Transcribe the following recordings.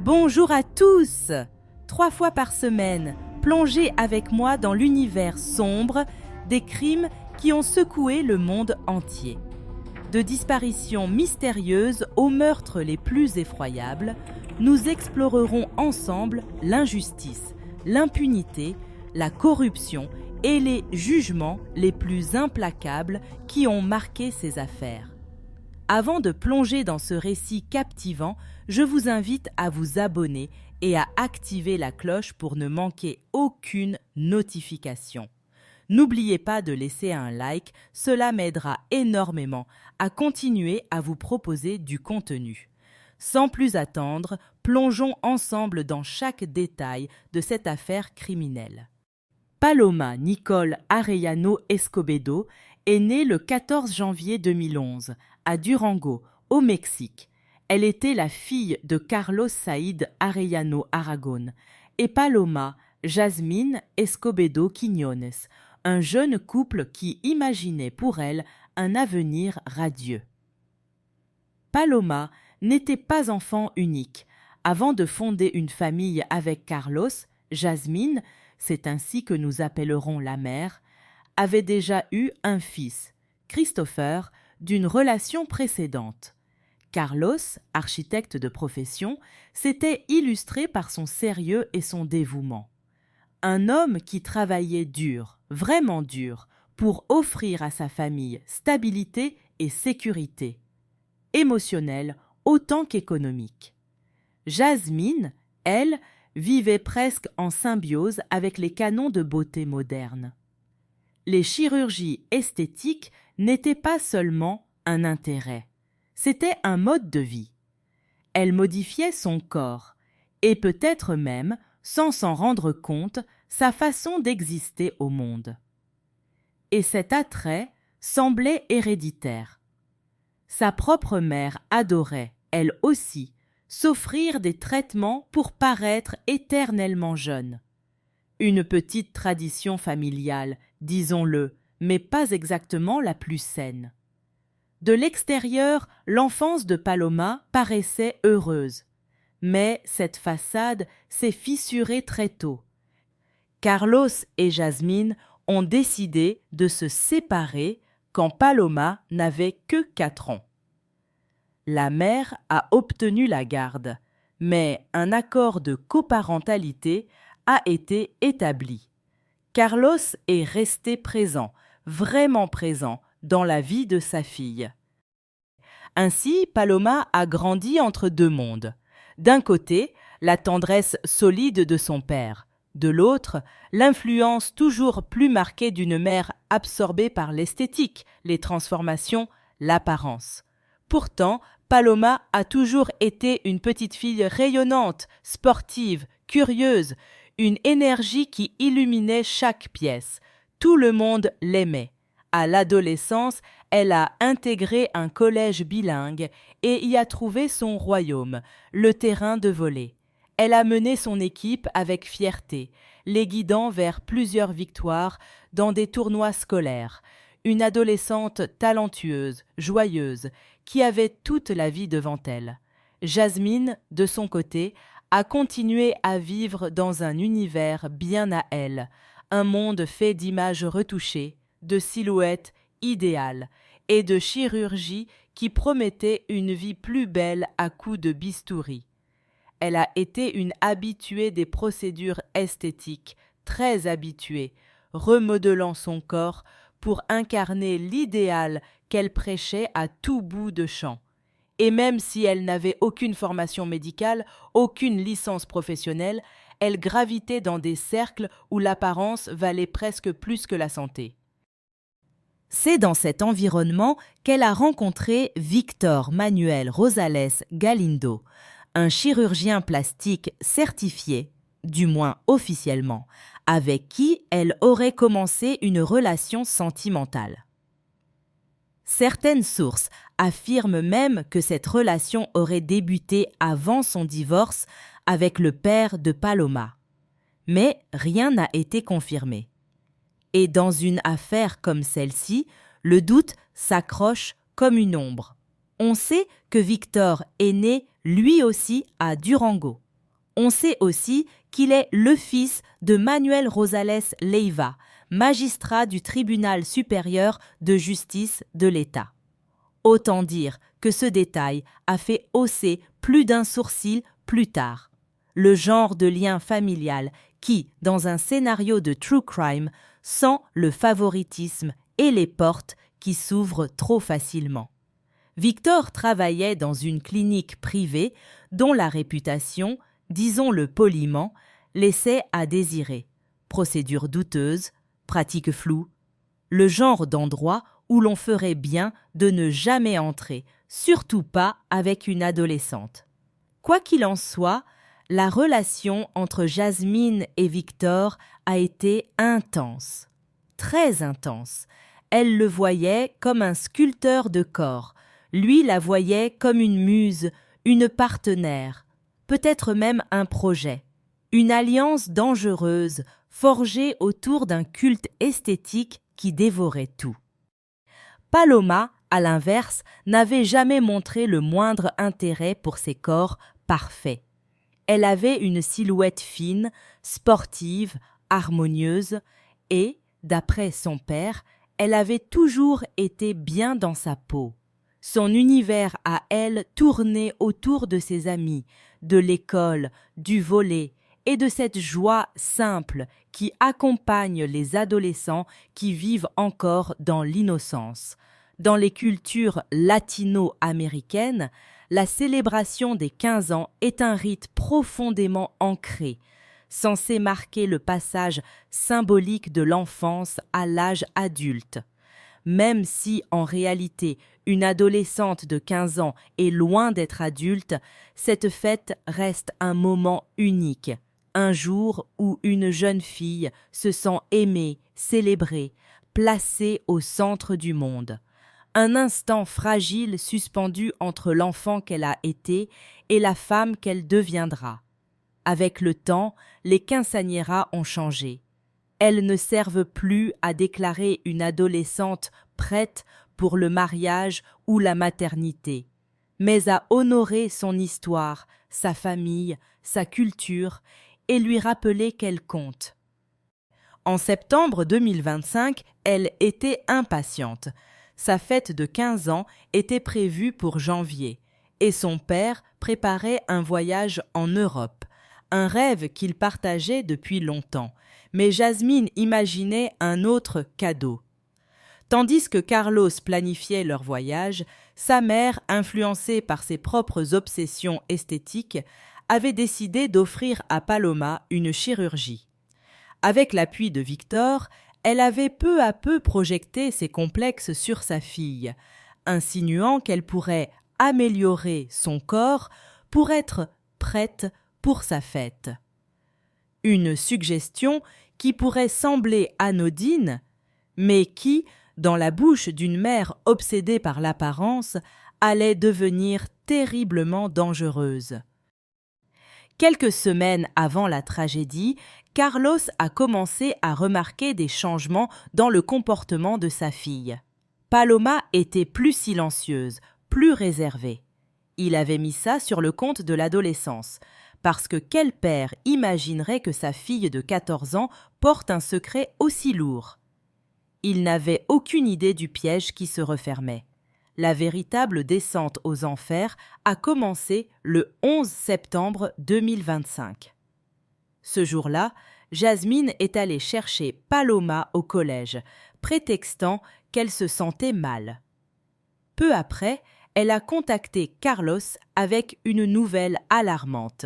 Bonjour à tous! 3 fois par semaine, plongez avec moi dans l'univers sombre des crimes qui ont secoué le monde entier. De disparitions mystérieuses aux meurtres les plus effroyables, nous explorerons ensemble l'injustice, l'impunité, la corruption et les jugements les plus implacables qui ont marqué ces affaires. Avant de plonger dans ce récit captivant, je vous invite à vous abonner et à activer la cloche pour ne manquer aucune notification. N'oubliez pas de laisser un like, cela m'aidera énormément à continuer à vous proposer du contenu. Sans plus attendre, plongeons ensemble dans chaque détail de cette affaire criminelle. Paloma Nicole Arellano Escobedo est née le 14 janvier 2011 à Durango, au Mexique. Elle était la fille de Carlos Saïd Arellano Aragon et Paloma Jasmine Escobedo Quiñones, un jeune couple qui imaginait pour elle un avenir radieux. Paloma n'était pas enfant unique. Avant de fonder une famille avec Carlos, Jasmine, c'est ainsi que nous appellerons la mère, avait déjà eu un fils, Christopher, d'une relation précédente. Carlos, architecte de profession, s'était illustré par son sérieux et son dévouement. Un homme qui travaillait dur, vraiment dur, pour offrir à sa famille stabilité et sécurité, émotionnelle autant qu'économique. Jasmine, elle, vivait presque en symbiose avec les canons de beauté modernes. Les chirurgies esthétiques n'étaient pas seulement un intérêt, c'était un mode de vie. Elle modifiait son corps, et peut-être même, sans s'en rendre compte, sa façon d'exister au monde. Et cet attrait semblait héréditaire. Sa propre mère adorait, elle aussi, s'offrir des traitements pour paraître éternellement jeune. Une petite tradition familiale, disons-le, mais pas exactement la plus saine. De l'extérieur, l'enfance de Paloma paraissait heureuse, mais cette façade s'est fissurée très tôt. Carlos et Jasmine ont décidé de se séparer quand Paloma n'avait que 4 ans. La mère a obtenu la garde, mais un accord de coparentalité a été établi. Carlos est resté présent, vraiment présent, dans la vie de sa fille. Ainsi, Paloma a grandi entre 2 mondes. D'un côté, la tendresse solide de son père. De l'autre, l'influence toujours plus marquée d'une mère absorbée par l'esthétique, les transformations, l'apparence. Pourtant, Paloma a toujours été une petite fille rayonnante, sportive, curieuse, une énergie qui illuminait chaque pièce. Tout le monde l'aimait. À l'adolescence, elle a intégré un collège bilingue et y a trouvé son royaume, le terrain de volley. Elle a mené son équipe avec fierté, les guidant vers plusieurs victoires dans des tournois scolaires. Une adolescente talentueuse, joyeuse, qui avait toute la vie devant elle. Jasmine, de son côté, a continué à vivre dans un univers bien à elle, un monde fait d'images retouchées, de silhouettes idéales et de chirurgie qui promettait une vie plus belle à coups de bistouri. Elle a été une habituée des procédures esthétiques, très habituée, remodelant son corps pour incarner l'idéal qu'elle prêchait à tout bout de champ. Et même si elle n'avait aucune formation médicale, aucune licence professionnelle, elle gravitait dans des cercles où l'apparence valait presque plus que la santé. C'est dans cet environnement qu'elle a rencontré Víctor Manuel Rosales Galindo, un chirurgien plastique certifié, du moins officiellement, avec qui elle aurait commencé une relation sentimentale. Certaines sources affirment même que cette relation aurait débuté avant son divorce avec le père de Paloma. Mais rien n'a été confirmé. Et dans une affaire comme celle-ci, le doute s'accroche comme une ombre. On sait que Víctor est né lui aussi à Durango. On sait aussi qu'il est le fils de Manuel Rosales Leiva, magistrat du tribunal supérieur de justice de l'État. Autant dire que ce détail a fait hausser plus d'un sourcil plus tard. Le genre de lien familial qui, dans un scénario de true crime, sent le favoritisme et les portes qui s'ouvrent trop facilement. Victor travaillait dans une clinique privée dont la réputation, disons-le poliment, laissait à désirer. Procédures douteuses, pratiques floues, le genre d'endroit où l'on ferait bien de ne jamais entrer, surtout pas avec une adolescente. Quoi qu'il en soit, la relation entre Jasmine et Victor a été intense, très intense. Elle le voyait comme un sculpteur de corps, lui la voyait comme une muse, une partenaire, peut-être même un projet, une alliance dangereuse forgée autour d'un culte esthétique qui dévorait tout. Paloma, à l'inverse, n'avait jamais montré le moindre intérêt pour ses corps parfaits. Elle avait une silhouette fine, sportive, harmonieuse et, d'après son père, elle avait toujours été bien dans sa peau. Son univers à elle tournait autour de ses amis, de l'école, du volley et de cette joie simple qui accompagne les adolescents qui vivent encore dans l'innocence. Dans les cultures latino-américaines, la célébration des 15 ans est un rite profondément ancré, censé marquer le passage symbolique de l'enfance à l'âge adulte. Même si, en réalité, une adolescente de 15 ans est loin d'être adulte, cette fête reste un moment unique, un jour où une jeune fille se sent aimée, célébrée, placée au centre du monde. Un instant fragile suspendu entre l'enfant qu'elle a été et la femme qu'elle deviendra. Avec le temps, les quinceañeras ont changé. Elles ne servent plus à déclarer une adolescente prête pour le mariage ou la maternité, mais à honorer son histoire, sa famille, sa culture et lui rappeler qu'elle compte. En septembre 2025, elle était impatiente. Sa fête de 15 ans était prévue pour janvier et son père préparait un voyage en Europe, un rêve qu'il partageait depuis longtemps. Mais Jasmine imaginait un autre cadeau. Tandis que Carlos planifiait leur voyage, sa mère, influencée par ses propres obsessions esthétiques, avait décidé d'offrir à Paloma une chirurgie. Avec l'appui de Victor, elle avait peu à peu projeté ses complexes sur sa fille, insinuant qu'elle pourrait améliorer son corps pour être prête pour sa fête. Une suggestion qui pourrait sembler anodine, mais qui, dans la bouche d'une mère obsédée par l'apparence, allait devenir terriblement dangereuse. Quelques semaines avant la tragédie, Carlos a commencé à remarquer des changements dans le comportement de sa fille. Paloma était plus silencieuse, plus réservée. Il avait mis ça sur le compte de l'adolescence, parce que quel père imaginerait que sa fille de 14 ans porte un secret aussi lourd? Il n'avait aucune idée du piège qui se refermait. La véritable descente aux enfers a commencé le 11 septembre 2025. Ce jour-là, Jasmine est allée chercher Paloma au collège, prétextant qu'elle se sentait mal. Peu après, elle a contacté Carlos avec une nouvelle alarmante.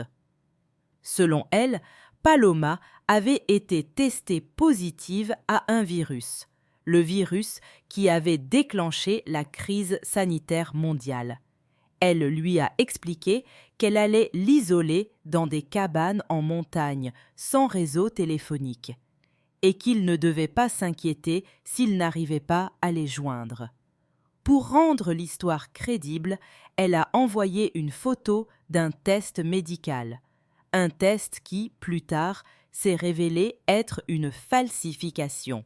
Selon elle, Paloma avait été testée positive à un virus, le virus qui avait déclenché la crise sanitaire mondiale. Elle lui a expliqué qu'elle allait l'isoler dans des cabanes en montagne, sans réseau téléphonique, et qu'il ne devait pas s'inquiéter s'il n'arrivait pas à les joindre. Pour rendre l'histoire crédible, elle a envoyé une photo d'un test médical. Un test qui, plus tard, s'est révélé être une falsification.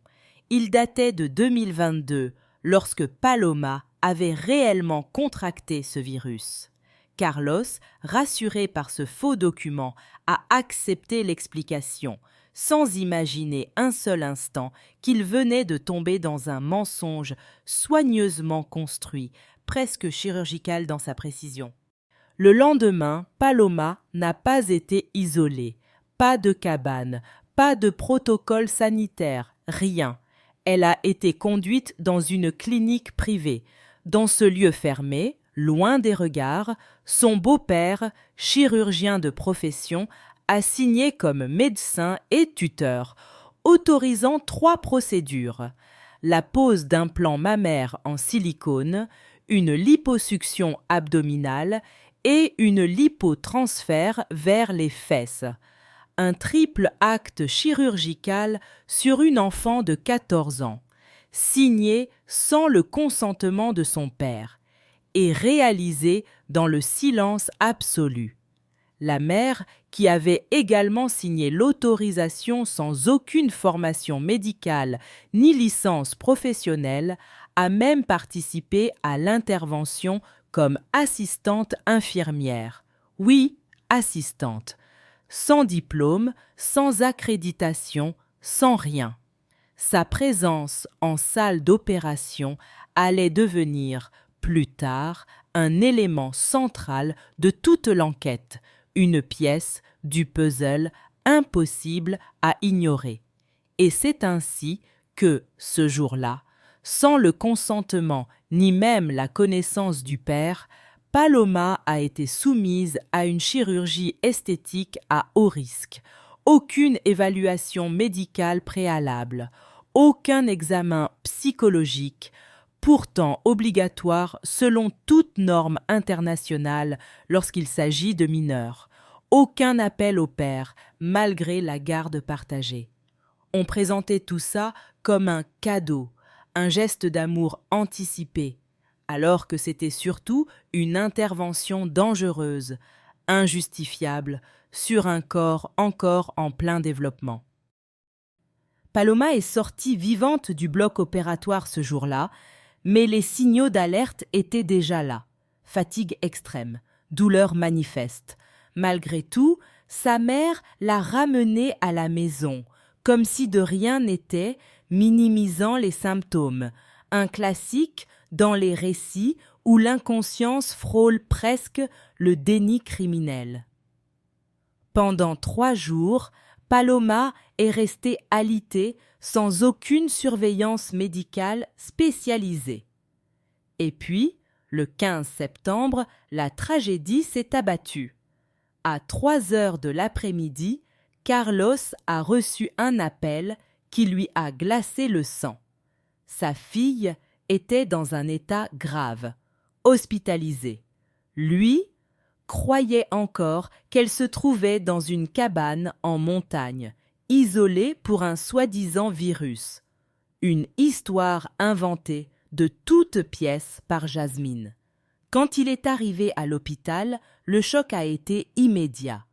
Il datait de 2022, lorsque Paloma avait réellement contracté ce virus. Carlos, rassuré par ce faux document, a accepté l'explication, sans imaginer un seul instant qu'il venait de tomber dans un mensonge soigneusement construit, presque chirurgical dans sa précision. Le lendemain, Paloma n'a pas été isolée. Pas de cabane, pas de protocole sanitaire, rien. Elle a été conduite dans une clinique privée. Dans ce lieu fermé, loin des regards, son beau-père, chirurgien de profession, a signé comme médecin et tuteur, autorisant 3 procédures: la pose d'implants mammaires en silicone, une liposuction abdominale et une lipotransfert vers les fesses. Un triple acte chirurgical sur une enfant de 14 ans, signé sans le consentement de son père, et réalisé dans le silence absolu. La mère, qui avait également signé l'autorisation sans aucune formation médicale ni licence professionnelle, a même participé à l'intervention comme assistante infirmière. Oui, assistante. Sans diplôme, sans accréditation, sans rien. Sa présence en salle d'opération allait devenir, plus tard, un élément central de toute l'enquête, une pièce du puzzle impossible à ignorer. Et c'est ainsi que, ce jour-là, sans le consentement ni même la connaissance du père, Paloma a été soumise à une chirurgie esthétique à haut risque. Aucune évaluation médicale préalable, aucun examen psychologique, pourtant obligatoire selon toute norme internationale lorsqu'il s'agit de mineurs. Aucun appel au père, malgré la garde partagée. On présentait tout ça comme un cadeau, un geste d'amour anticipé, alors que c'était surtout une intervention dangereuse, injustifiable, sur un corps encore en plein développement. Paloma est sortie vivante du bloc opératoire ce jour-là, mais les signaux d'alerte étaient déjà là. Fatigue extrême, douleur manifeste. Malgré tout, sa mère l'a ramenée à la maison, comme si de rien n'était, minimisant les symptômes. Un classique dans les récits où l'inconscience frôle presque le déni criminel. Pendant 3 jours, Paloma est restée alitée sans aucune surveillance médicale spécialisée. Et puis, le 15 septembre, la tragédie s'est abattue. À 3 heures de l'après-midi, Carlos a reçu un appel qui lui a glacé le sang. Sa fille était dans un état grave, hospitalisée. Lui croyait encore qu'elle se trouvait dans une cabane en montagne, isolée pour un soi-disant virus. Une histoire inventée de toutes pièces par Jasmine. Quand il est arrivé à l'hôpital, le choc a été immédiat.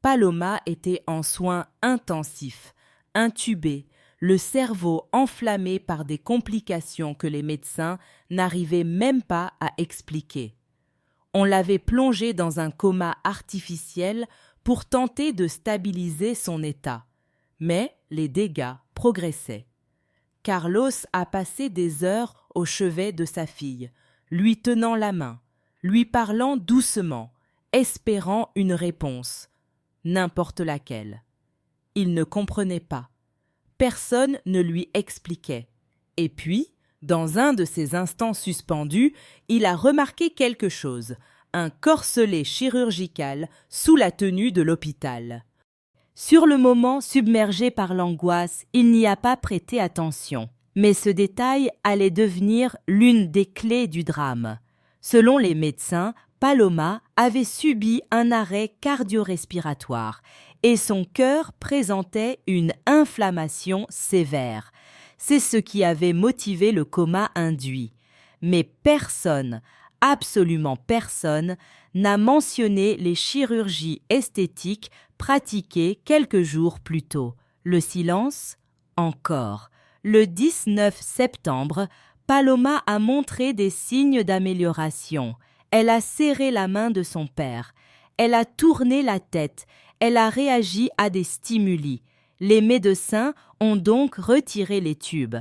Paloma était en soins intensifs, intubée, le cerveau enflammé par des complications que les médecins n'arrivaient même pas à expliquer. On l'avait plongée dans un coma artificiel pour tenter de stabiliser son état. Mais les dégâts progressaient. Carlos a passé des heures au chevet de sa fille, lui tenant la main, lui parlant doucement, espérant une réponse, n'importe laquelle. Il ne comprenait pas. Personne ne lui expliquait. Et puis, dans un de ces instants suspendus, il a remarqué quelque chose, un corselet chirurgical sous la tenue de l'hôpital. Sur le moment, submergé par l'angoisse, il n'y a pas prêté attention. Mais ce détail allait devenir l'une des clés du drame. Selon les médecins, Paloma avait subi un arrêt cardio-respiratoire et son cœur présentait une inflammation sévère. C'est ce qui avait motivé le coma induit. Mais personne, absolument personne, n'a mentionné les chirurgies esthétiques pratiquées quelques jours plus tôt. Le silence, encore. Le 19 septembre, Paloma a montré des signes d'amélioration. Elle a serré la main de son père. Elle a tourné la tête. Elle a réagi à des stimuli. Les médecins ont donc retiré les tubes.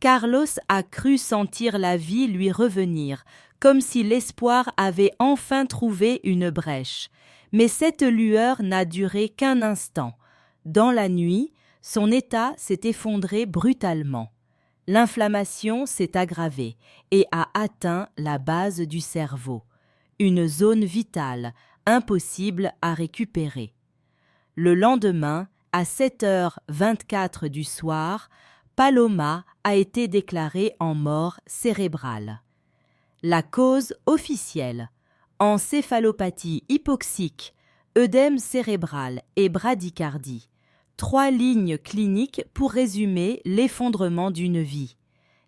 Carlos a cru sentir la vie lui revenir, comme si l'espoir avait enfin trouvé une brèche. Mais cette lueur n'a duré qu'un instant. Dans la nuit, son état s'est effondré brutalement. L'inflammation s'est aggravée et a atteint la base du cerveau, une zone vitale, impossible à récupérer. Le lendemain, à 7h24 du soir, Paloma a été déclarée en mort cérébrale. La cause officielle, encéphalopathie hypoxique, œdème cérébral et bradycardie. 3 lignes cliniques pour résumer l'effondrement d'une vie.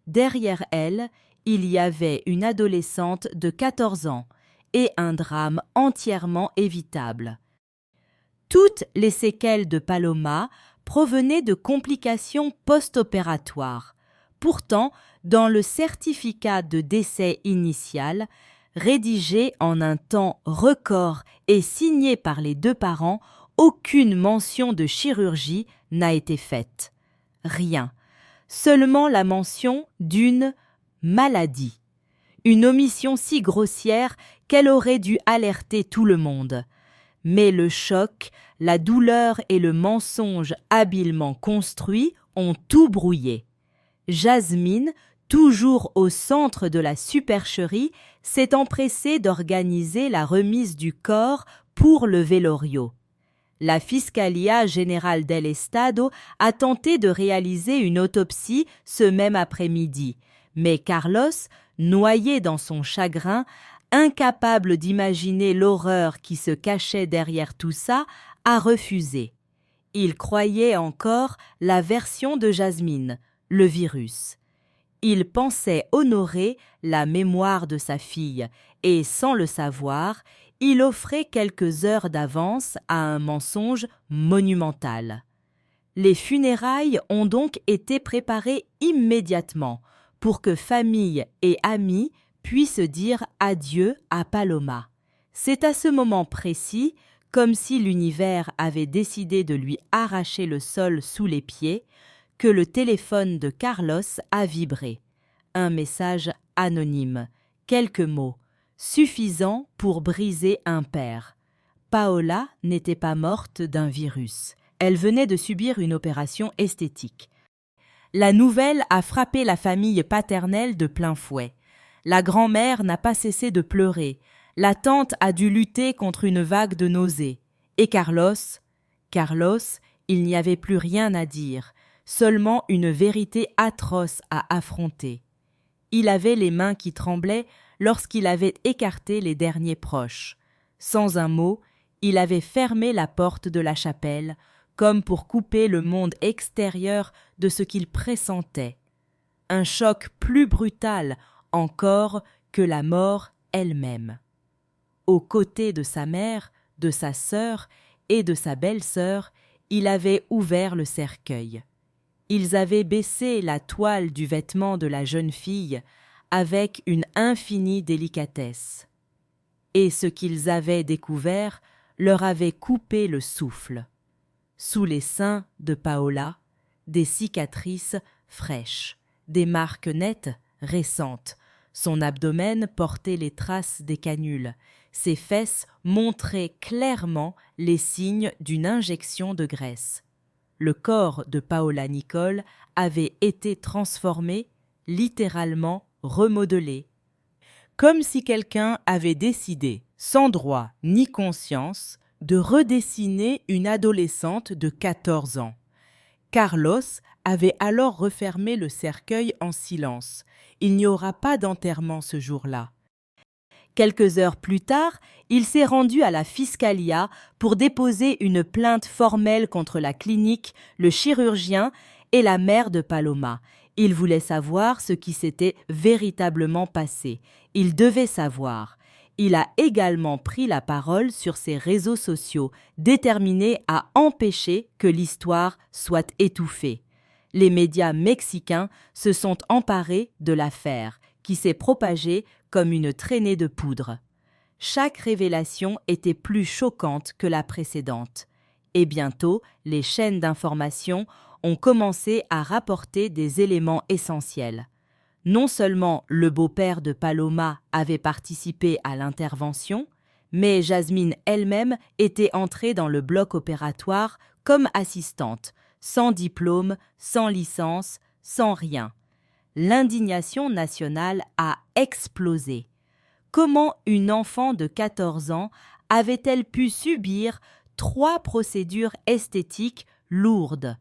Derrière elle, il y avait une adolescente de 14 ans et un drame entièrement évitable. Toutes les séquelles de Paloma provenaient de complications post-opératoires. Pourtant, dans le certificat de décès initial, rédigé en un temps record et signé par les 2 parents, aucune mention de chirurgie n'a été faite. Rien. Seulement la mention d'une maladie. Une omission si grossière qu'elle aurait dû alerter tout le monde. Mais le choc, la douleur et le mensonge habilement construit ont tout brouillé. Jasmine, toujours au centre de la supercherie, s'est empressée d'organiser la remise du corps pour le vélorio. La Fiscalía General del Estado a tenté de réaliser une autopsie ce même après-midi, mais Carlos, noyé dans son chagrin, incapable d'imaginer l'horreur qui se cachait derrière tout ça, a refusé. Il croyait encore la version de Jasmine, le virus. Il pensait honorer la mémoire de sa fille et, sans le savoir, il offrait quelques heures d'avance à un mensonge monumental. Les funérailles ont donc été préparées immédiatement pour que famille et amis puissent dire adieu à Paloma. C'est à ce moment précis, comme si l'univers avait décidé de lui arracher le sol sous les pieds, que le téléphone de Carlos a vibré. Un message anonyme, quelques mots, suffisants pour briser un père. Paola n'était pas morte d'un virus. Elle venait de subir une opération esthétique. La nouvelle a frappé la famille paternelle de plein fouet. La grand-mère n'a pas cessé de pleurer. La tante a dû lutter contre une vague de nausées. Et Carlos, il n'y avait plus rien à dire, seulement une vérité atroce à affronter. Il avait les mains qui tremblaient lorsqu'il avait écarté les derniers proches. Sans un mot, il avait fermé la porte de la chapelle, comme pour couper le monde extérieur de ce qu'il pressentait. Un choc plus brutal encore que la mort elle-même. Aux côtés de sa mère, de sa sœur et de sa belle-sœur, il avait ouvert le cercueil. Ils avaient baissé la toile du vêtement de la jeune fille avec une infinie délicatesse. Et ce qu'ils avaient découvert leur avait coupé le souffle. Sous les seins de Paola, des cicatrices fraîches, des marques nettes, récentes. Son abdomen portait les traces des canules. Ses fesses montraient clairement les signes d'une injection de graisse. Le corps de Paola Nicole avait été transformé, littéralement remodelé. Comme si quelqu'un avait décidé, sans droit ni conscience, de redessiner une adolescente de 14 ans. Carlos avait alors refermé le cercueil en silence. Il n'y aura pas d'enterrement ce jour-là. Quelques heures plus tard, il s'est rendu à la Fiscalía pour déposer une plainte formelle contre la clinique, le chirurgien et la mère de Paloma. Il voulait savoir ce qui s'était véritablement passé. Il devait savoir. Il a également pris la parole sur ses réseaux sociaux, déterminé à empêcher que l'histoire soit étouffée. Les médias mexicains se sont emparés de l'affaire, qui s'est propagée comme une traînée de poudre. chaque révélation était plus choquante que la précédente. Et bientôt, les chaînes d'information ont commencé à rapporter des éléments essentiels. Non seulement le beau-père de Paloma avait participé à l'intervention, mais Jasmine elle-même était entrée dans le bloc opératoire comme assistante, sans diplôme, sans licence, sans rien. L'indignation nationale a explosé. Comment une enfant de 14 ans avait-elle pu subir 3 procédures esthétiques lourdes?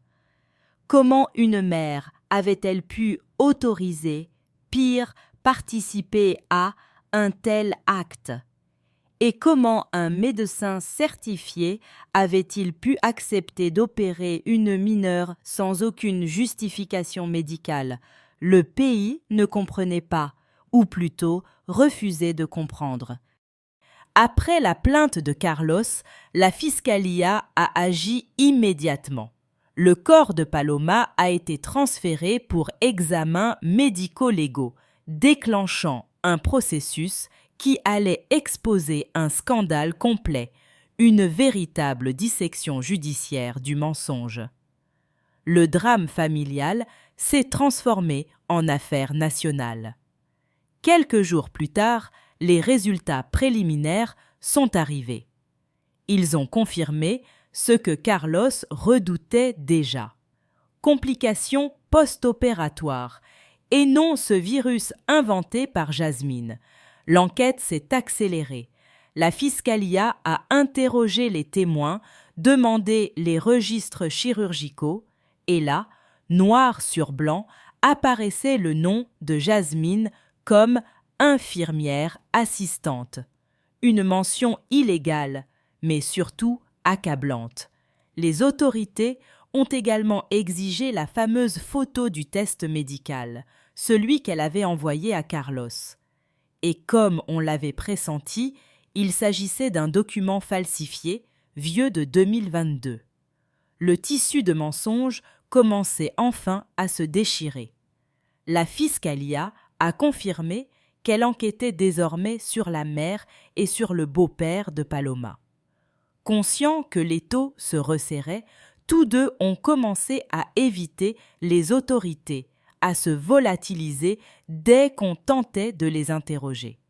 Comment une mère avait-elle pu autoriser, pire, participer à un tel acte? Et comment un médecin certifié avait-il pu accepter d'opérer une mineure sans aucune justification médicale? Le pays ne comprenait pas, ou plutôt refusait de comprendre. Après la plainte de Carlos, la Fiscalía a agi immédiatement. Le corps de Paloma a été transféré pour examens médico-légaux, déclenchant un processus qui allait exposer un scandale complet, une véritable dissection judiciaire du mensonge. Le drame familial s'est transformé en affaire nationale. Quelques jours plus tard, les résultats préliminaires sont arrivés. Ils ont confirmé ce que Carlos redoutait déjà. Complications post-opératoires, et non ce virus inventé par Jasmine. L'enquête s'est accélérée. La Fiscalía a interrogé les témoins, demandé les registres chirurgicaux, et là, noir sur blanc, apparaissait le nom de Jasmine comme infirmière assistante. Une mention illégale, mais surtout accablante. Les autorités ont également exigé la fameuse photo du test médical, celui qu'elle avait envoyé à Carlos. Et comme on l'avait pressenti, il s'agissait d'un document falsifié, vieux de 2022. Le tissu de mensonges commençait enfin à se déchirer. La Fiscalía a confirmé qu'elle enquêtait désormais sur la mère et sur le beau-père de Paloma. Conscients que l'étau se resserrait, tous deux ont commencé à éviter les autorités, à se volatiliser dès qu'on tentait de les interroger.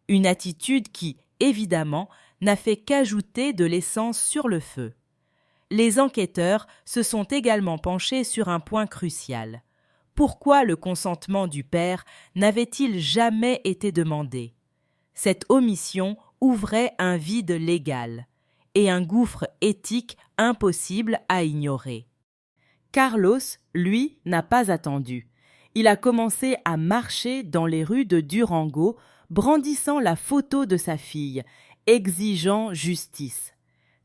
Une attitude qui, évidemment, n'a fait qu'ajouter de l'essence sur le feu. Les enquêteurs se sont également penchés sur un point crucial. Pourquoi le consentement du père n'avait-il jamais été demandé? Cette omission ouvrait un vide légal et un gouffre éthique impossible à ignorer. Carlos, lui, n'a pas attendu. Il a commencé à marcher dans les rues de Durango, brandissant la photo de sa fille, exigeant justice.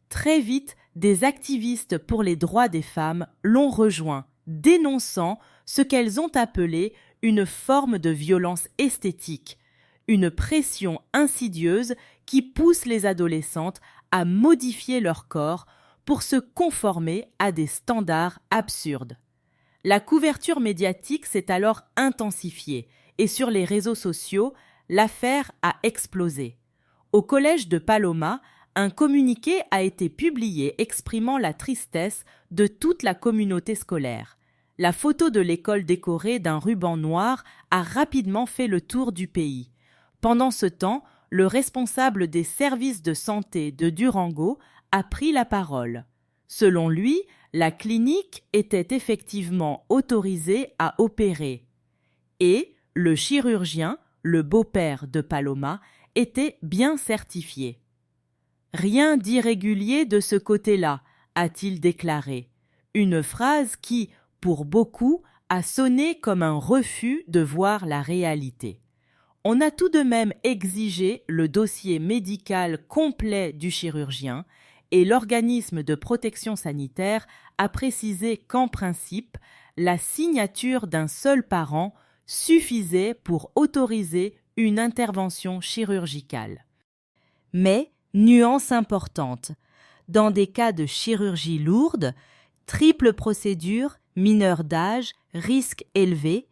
Très vite, des activistes pour les droits des femmes l'ont rejoint, dénonçant ce qu'elles ont appelé une forme de violence esthétique, une pression insidieuse qui pousse les adolescentes à modifier leur corps pour se conformer à des standards absurdes. La couverture médiatique s'est alors intensifiée et sur les réseaux sociaux, l'affaire a explosé. Au collège de Paloma, un communiqué a été publié exprimant la tristesse de toute la communauté scolaire. La photo de l'école décorée d'un ruban noir a rapidement fait le tour du pays. Pendant ce temps, le responsable des services de santé de Durango a pris la parole. Selon lui, la clinique était effectivement autorisée à opérer. Et le chirurgien, le beau-père de Paloma, était bien certifié. Rien d'irrégulier de ce côté-là, a-t-il déclaré. Une phrase qui, pour beaucoup, a sonné comme un refus de voir la réalité. On a tout de même exigé le dossier médical complet du chirurgien et l'organisme de protection sanitaire a précisé qu'en principe, la signature d'un seul parent suffisait pour autoriser une intervention chirurgicale. Mais, nuance importante, dans des cas de chirurgie lourde, triple procédure, mineur d'âge, risque élevé,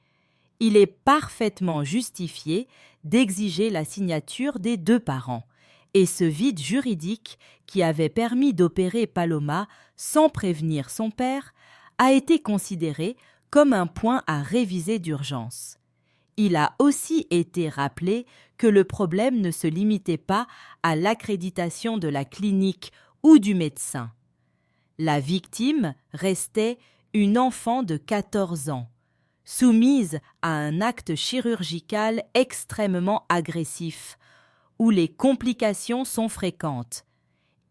il est parfaitement justifié d'exiger la signature des deux parents. et ce vide juridique qui avait permis d'opérer Paloma sans prévenir son père a été considéré comme un point à réviser d'urgence. Il a aussi été rappelé que le problème ne se limitait pas à l'accréditation de la clinique ou du médecin. La victime restait une enfant de 14 ans, soumise à un acte chirurgical extrêmement agressif, où les complications sont fréquentes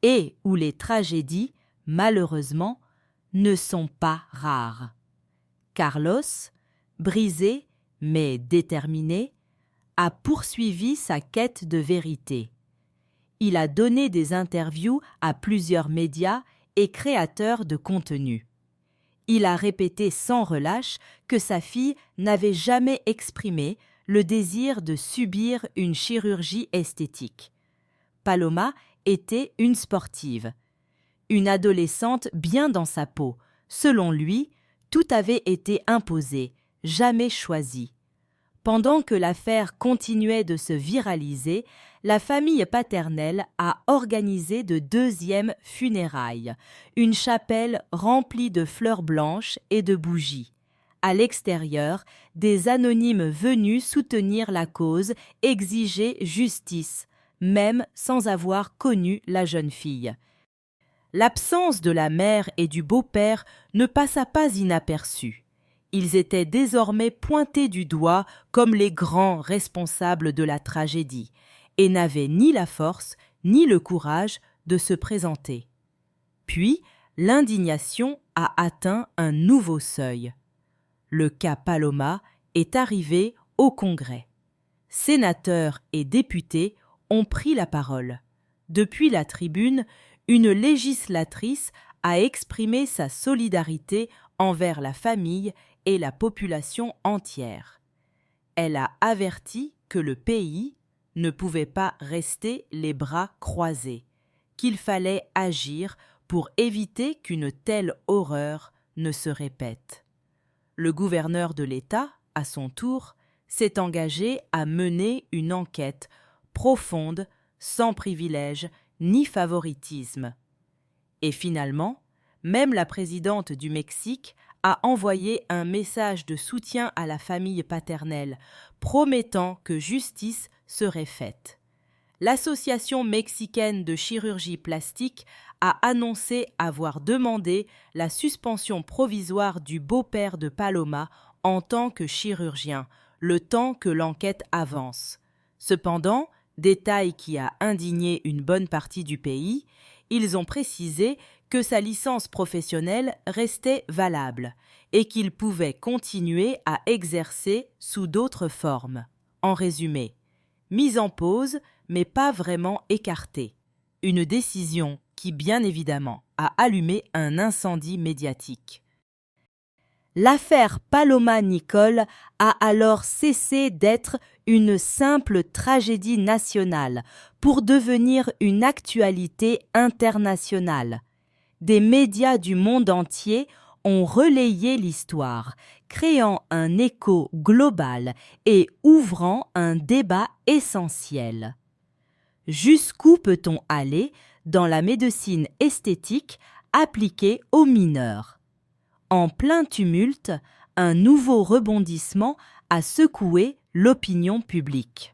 et où les tragédies, malheureusement, ne sont pas rares. Carlos, brisé mais déterminé, a poursuivi sa quête de vérité. Il a donné des interviews à plusieurs médias et créateurs de contenu. Il a répété sans relâche que sa fille n'avait jamais exprimé le désir de subir une chirurgie esthétique. Paloma était une sportive, une adolescente bien dans sa peau. Selon lui, tout avait été imposé, jamais choisi. Pendant que l'affaire continuait de se viraliser, la famille paternelle a organisé de deuxièmes funérailles, une chapelle remplie de fleurs blanches et de bougies. À l'extérieur, des anonymes venus soutenir la cause exigeaient justice, même sans avoir connu la jeune fille. L'absence de la mère et du beau-père ne passa pas inaperçue. Ils étaient désormais pointés du doigt comme les grands responsables de la tragédie et n'avaient ni la force ni le courage de se présenter. Puis, l'indignation a atteint un nouveau seuil. Le cas Paloma est arrivé au Congrès. Sénateurs et députés ont pris la parole. Depuis la tribune, une législatrice a exprimé sa solidarité envers la famille et la population entière. Elle a averti que le pays ne pouvait pas rester les bras croisés, qu'il fallait agir pour éviter qu'une telle horreur ne se répète. Le gouverneur de l'État, à son tour, s'est engagé à mener une enquête profonde, sans privilège ni favoritisme. Et finalement, même la présidente du Mexique a envoyé un message de soutien à la famille paternelle, promettant que justice serait faite. L'Association mexicaine de chirurgie plastique a annoncé avoir demandé la suspension provisoire du beau-père de Paloma en tant que chirurgien, le temps que l'enquête avance. Cependant, détail qui a indigné une bonne partie du pays, ils ont précisé que sa licence professionnelle restait valable et qu'il pouvait continuer à exercer sous d'autres formes. En résumé, mise en pause, mais pas vraiment écartée. Une décision qui, bien évidemment, a allumé un incendie médiatique. L'affaire Paloma Nicole a alors cessé d'être une simple tragédie nationale pour devenir une actualité internationale. Des médias du monde entier ont relayé l'histoire, créant un écho global et ouvrant un débat essentiel. Jusqu'où peut-on aller dans la médecine esthétique appliquée aux mineurs ? En plein tumulte, un nouveau rebondissement a secoué l'opinion publique.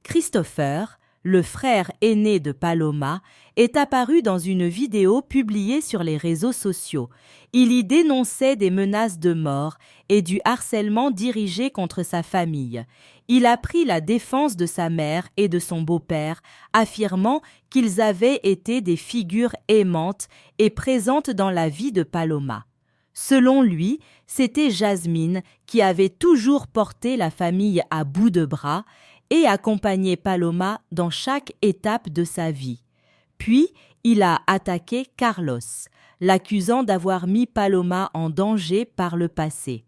Christopher, le frère aîné de Paloma, est apparu dans une vidéo publiée sur les réseaux sociaux. Il y dénonçait des menaces de mort et du harcèlement dirigé contre sa famille. Il a pris la défense de sa mère et de son beau-père, affirmant qu'ils avaient été des figures aimantes et présentes dans la vie de Paloma. Selon lui, c'était Jasmine qui avait toujours porté la famille à bout de bras et accompagné Paloma dans chaque étape de sa vie. Puis, il a attaqué Carlos, l'accusant d'avoir mis Paloma en danger par le passé.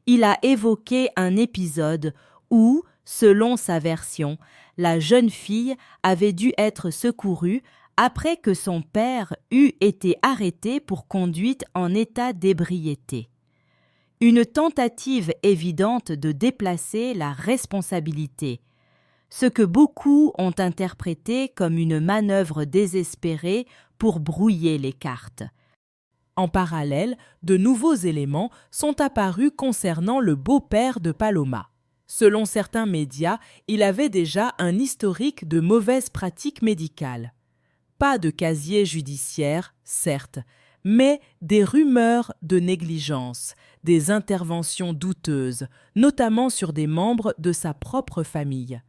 Il a évoqué un épisode où, selon sa version, la jeune fille avait dû être secourue après que son père eût été arrêté pour conduite en état d'ébriété. Une tentative évidente de déplacer la responsabilité. ce que beaucoup ont interprété comme une manœuvre désespérée pour brouiller les cartes. En parallèle, de nouveaux éléments sont apparus concernant le beau-père de Paloma. Selon certains médias, il avait déjà un historique de mauvaises pratiques médicales. Pas de casier judiciaire, certes, mais des rumeurs de négligence, des interventions douteuses, notamment sur des membres de sa propre famille.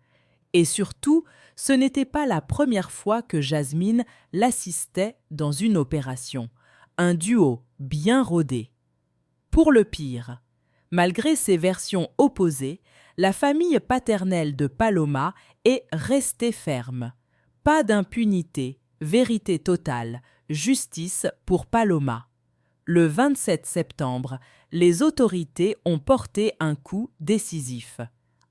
Et surtout, ce n'était pas la première fois que Jasmine l'assistait dans une opération. Un duo bien rodé. Pour le pire, malgré ces versions opposées, la famille paternelle de Paloma est restée ferme. Pas d'impunité, vérité totale, justice pour Paloma. Le 27 septembre, les autorités ont porté un coup décisif.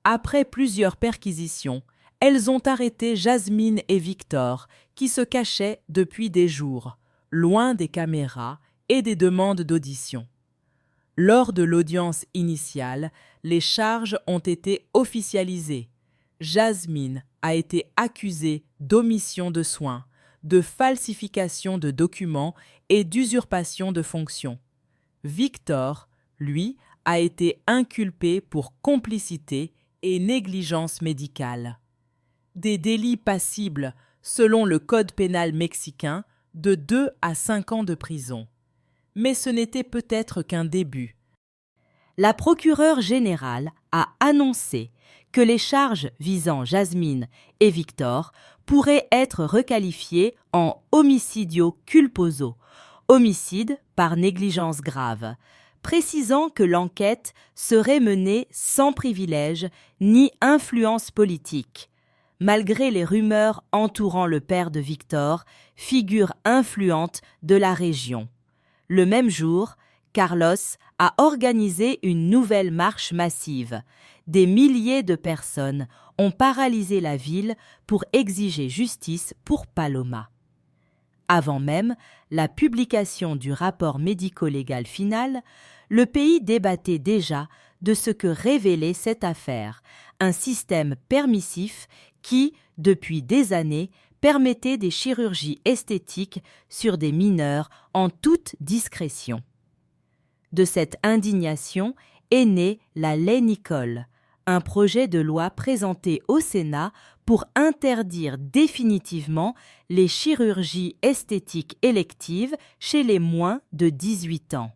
Après plusieurs perquisitions, elles ont arrêté Jasmine et Victor, qui se cachaient depuis des jours, loin des caméras et des demandes d'audition. Lors de l'audience initiale, les charges ont été officialisées. Jasmine a été accusée d'omission de soins, de falsification de documents et d'usurpation de fonctions. Victor, lui, a été inculpé pour complicité et négligence médicale. Des délits passibles, selon le Code pénal mexicain, de 2 à 5 ans de prison. Mais ce n'était peut-être qu'un début. La procureure générale a annoncé que les charges visant Jasmine et Victor pourraient être requalifiées en homicidio culposo, homicide par négligence grave, précisant que l'enquête serait menée sans privilège ni influence politique, malgré les rumeurs entourant le père de Victor, figure influente de la région. Le même jour, Carlos a organisé une nouvelle marche massive. Des milliers de personnes ont paralysé la ville pour exiger justice pour Paloma. Avant même la publication du rapport médico-légal final, le pays débattait déjà de ce que révélait cette affaire, un système permissif qui, depuis des années, permettait des chirurgies esthétiques sur des mineurs en toute discrétion. De cette indignation est née la Ley Nicole, un projet de loi présenté au Sénat pour interdire définitivement les chirurgies esthétiques électives chez les moins de 18 ans.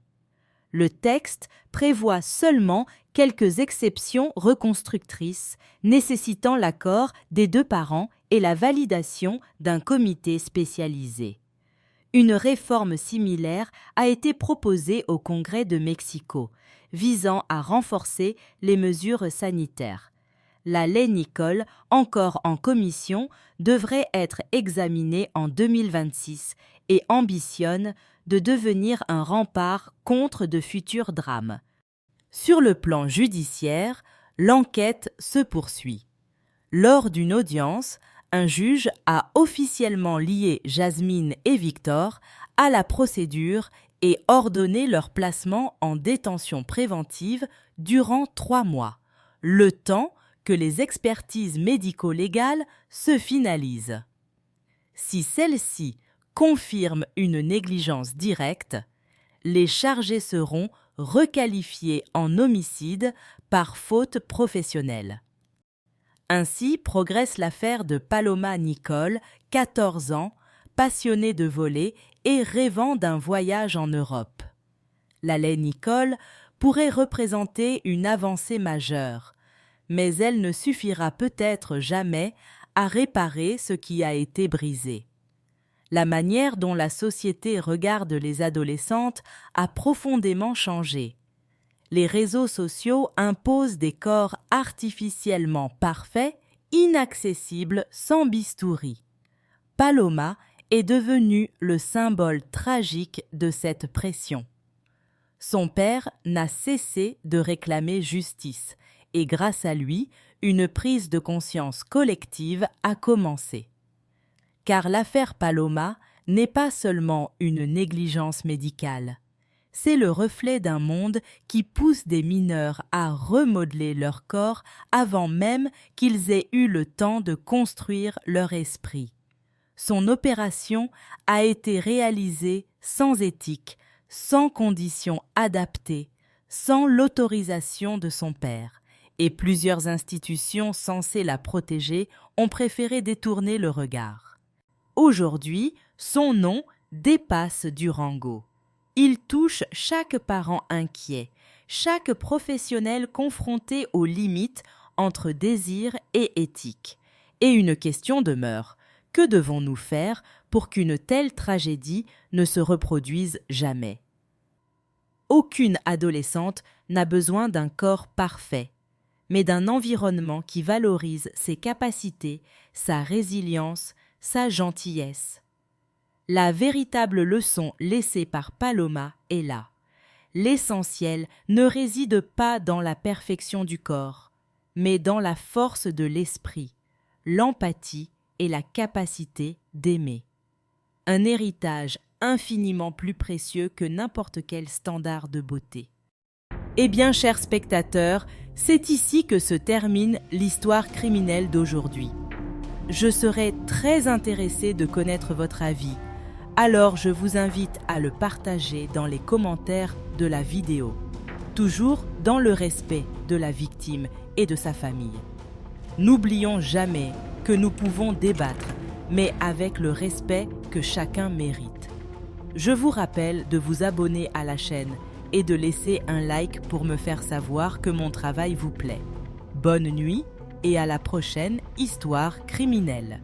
Le texte prévoit seulement quelques exceptions reconstructrices nécessitant l'accord des 2 parents et la validation d'un comité spécialisé. Une réforme similaire a été proposée au Congrès de Mexico, visant à renforcer les mesures sanitaires. La Ley Nicole, encore en commission, devrait être examinée en 2026 et ambitionne de devenir un rempart contre de futurs drames. Sur le plan judiciaire, l'enquête se poursuit. Lors d'une audience, un juge a officiellement lié Jasmine et Victor à la procédure et ordonné leur placement en détention préventive durant 3 mois, le temps que les expertises médico-légales se finalisent. Si celles-ci confirment une négligence directe, les chargés seront requalifiés en homicide par faute professionnelle. Ainsi progresse l'affaire de Paloma Nicole, 14 ans, passionnée de voler et rêvant d'un voyage en Europe. La Ley Nicole pourrait représenter une avancée majeure, mais elle ne suffira peut-être jamais à réparer ce qui a été brisé. La manière dont la société regarde les adolescentes a profondément changé. Les réseaux sociaux imposent des corps artificiellement parfaits, inaccessibles, sans bistouri. Paloma est devenue le symbole tragique de cette pression. Son père n'a cessé de réclamer justice et grâce à lui, une prise de conscience collective a commencé. Car l'affaire Paloma n'est pas seulement une négligence médicale. C'est le reflet d'un monde qui pousse des mineurs à remodeler leur corps avant même qu'ils aient eu le temps de construire leur esprit. Son opération a été réalisée sans éthique, sans conditions adaptées, sans l'autorisation de son père, et plusieurs institutions censées la protéger ont préféré détourner le regard. Aujourd'hui, son nom dépasse Durango. Il touche chaque parent inquiet, chaque professionnel confronté aux limites entre désir et éthique. Et une question demeure. Que devons-nous faire pour qu'une telle tragédie ne se reproduise jamais? Aucune adolescente n'a besoin d'un corps parfait, mais d'un environnement qui valorise ses capacités, sa résilience, sa gentillesse. La véritable leçon laissée par Paloma est là. L'essentiel ne réside pas dans la perfection du corps, mais dans la force de l'esprit, l'empathie et la capacité d'aimer. Un héritage infiniment plus précieux que n'importe quel standard de beauté. Eh bien, chers spectateurs, c'est ici que se termine l'histoire criminelle d'aujourd'hui. Je serais très intéressée de connaître votre avis, alors je vous invite à le partager dans les commentaires de la vidéo, toujours dans le respect de la victime et de sa famille. N'oublions jamais que nous pouvons débattre, mais avec le respect que chacun mérite. Je vous rappelle de vous abonner à la chaîne et de laisser un like pour me faire savoir que mon travail vous plaît. Bonne nuit et à la prochaine histoire criminelle.